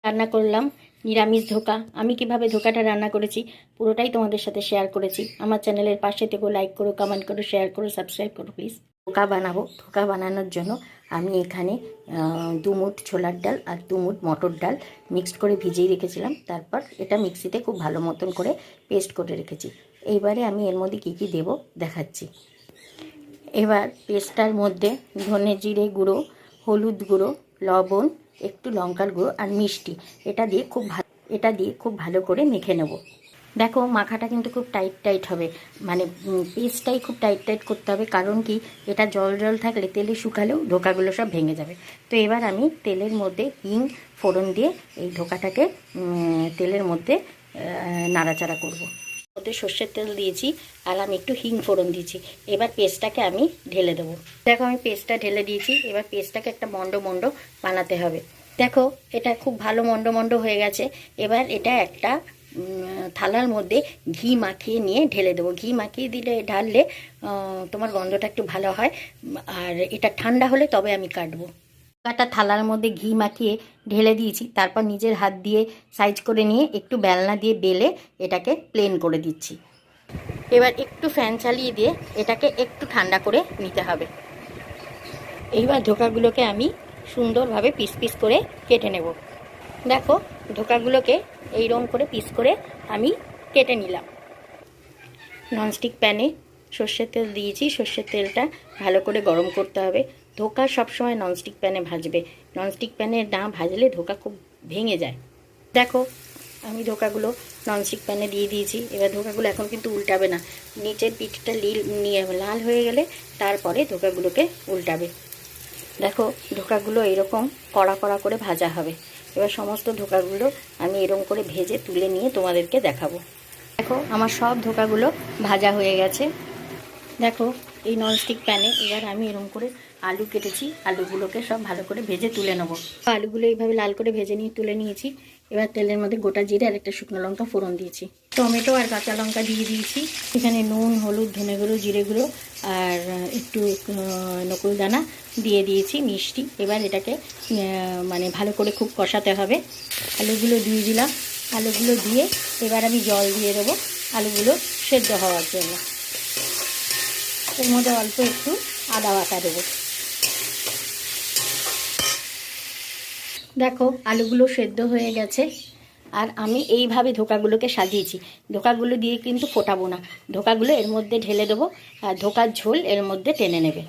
রান্না করলাম নিরামিষ ধোকা। আমি কিভাবে ধোকাটা রান্না করেছি পুরোটাই তোমাদের সাথে শেয়ার করেছি। আমার চ্যানেলের পাশে থেকে লাইক করো, কমেন্ট করো, শেয়ার করো, সাবস্ক্রাইব করো প্লিজ। ধোকা বানাবো। ধোকা বানানোর জন্য আমি এখানে 2 মুঠ ছোলার ডাল আর 2 মুঠ মটর ডাল মিক্সড করে ভিজিয়ে রেখেছিলাম। তারপর এটা মিক্সিতে খুব ভালো মতন করে পেস্ট করে রেখেছি। এইবারে আমি এর মধ্যে কী কী দেবো দেখাচ্ছি। এবার পেস্টটার মধ্যে ধনে জিরে গুঁড়ো, হলুদ গুঁড়ো, লবণ, একটু লঙ্কার গুঁড়ো আর মিষ্টি এটা দিয়ে খুব ভালো করে মেখে নেব। দেখো মাখাটা কিন্তু খুব টাইট টাইট হবে, মানে পেস্টটাই খুব টাইট টাইট করতে হবে। কারণ কি, এটা জল জল থাকলে তেলে শুকালেও ধোকাগুলো সব ভেঙে যাবে। তো এবার আমি তেলের মধ্যে হিং ফোড়ন দিয়ে এই ধোকাটাকে তেলের মধ্যে নাড়াচাড়া করব। মধ্যে সর্ষের তেল দিয়েছি আর আমি একটু হিং ফোড়ন দিয়েছি। এবার পেস্টটাকে আমি ঢেলে দেবো। দেখো আমি পেস্টটা ঢেলে দিয়েছি। এবার পেস্টটাকে একটা মন্ড মন্ড বানাতে হবে। দেখো এটা খুব ভালো মন্ড মন্ড হয়ে গেছে। এবার এটা একটা থালার মধ্যে ঘি মাখিয়ে নিয়ে ঢেলে দেবো। ঘি মাখিয়ে ঢাললে তোমার গন্ধটা একটু ভালো হয়। আর এটা ঠান্ডা হলে তবে আমি কাটবো। একটা থালার মধ্যে ঘি মাখিয়ে ঢেলে দিয়েছি। তারপর নিজের হাত দিয়ে সাইজ করে নিয়ে একটু বেলনা দিয়ে বেলে এটাকে প্লেন করে দিচ্ছি। এবার একটু ফ্যান চালিয়ে দিয়ে এটাকে একটু ঠান্ডা করে নিতে হবে। এইবার ধোকাগুলোকে আমি সুন্দরভাবে পিস পিস করে কেটে নেব। দেখো ধোকাগুলোকে এইরকম করে পিস করে আমি কেটে নিলাম। ননস্টিক প্যানে সর্ষের তেল দিয়েছি। সর্ষের তেলটা ভালো করে গরম করতে হবে। ধোকা সবসময় ননস্টিক প্যানে ভাজবে। ননস্টিক প্যানে না ভাজলে ধোকা খুব ভেঙে যায়। দেখো আমি ধোকাগুলো ননস্টিক প্যানে দিয়ে দিয়েছি। এবার ধোকাগুলো এখন কিন্তু উল্টাবে না। নিচের পিঠটা লাল হয়ে গেলে তারপরে ধোকাগুলোকে উল্টাবে। দেখো ধোকাগুলো এরকম কড়া কড়া করে ভাজা হবে। এবার সমস্ত ধোকাগুলো আমি এরকম করে ভেজে তুলে নিয়ে তোমাদেরকে দেখাবো। দেখো আমার সব ধোকাগুলো ভাজা হয়ে গেছে। দেখো এই ননস্টিক প্যানে এবার আমি এরকম করে আলু কেটেছি। আলুগুলোকে সব ভালো করে ভেজে তুলে নেবো। আলুগুলো এইভাবে লাল করে ভেজে নিয়ে তুলে নিয়েছি। এবার তেলের মধ্যে গোটা জিরে আর একটা শুকনো লঙ্কা ফোড়ন দিয়েছি। টমেটো আর কাঁচা লঙ্কা দিয়ে দিয়েছি। এখানে নুন, হলুদ, ধনে গুঁড়ো, জিরে গুঁড়ো আর একটু নকুল দানা দিয়ে দিয়েছি, মিষ্টি। এবার এটাকে মানে ভালো করে খুব কষাতে হবে। আলুগুলো দিয়ে দিলাম। আলুগুলো দিয়ে এবার আমি জল দিয়ে দেবো আলুগুলো সেদ্ধ হওয়ার জন্য। এর মধ্যে অল্প একটু আদা বাটা দেবো। দেখো আলুগুলো সেদ্ধ হয়ে গেছে। আর আমি এইভাবে ধোকাগুলোকে সাজিয়েছি। ধোকাগুলো দিয়ে কিন্তু ফোটাবো না। ধোকাগুলো এর মধ্যে ঢেলে দেবো আর ধোকার ঝোল এর মধ্যে টেনে নেবে।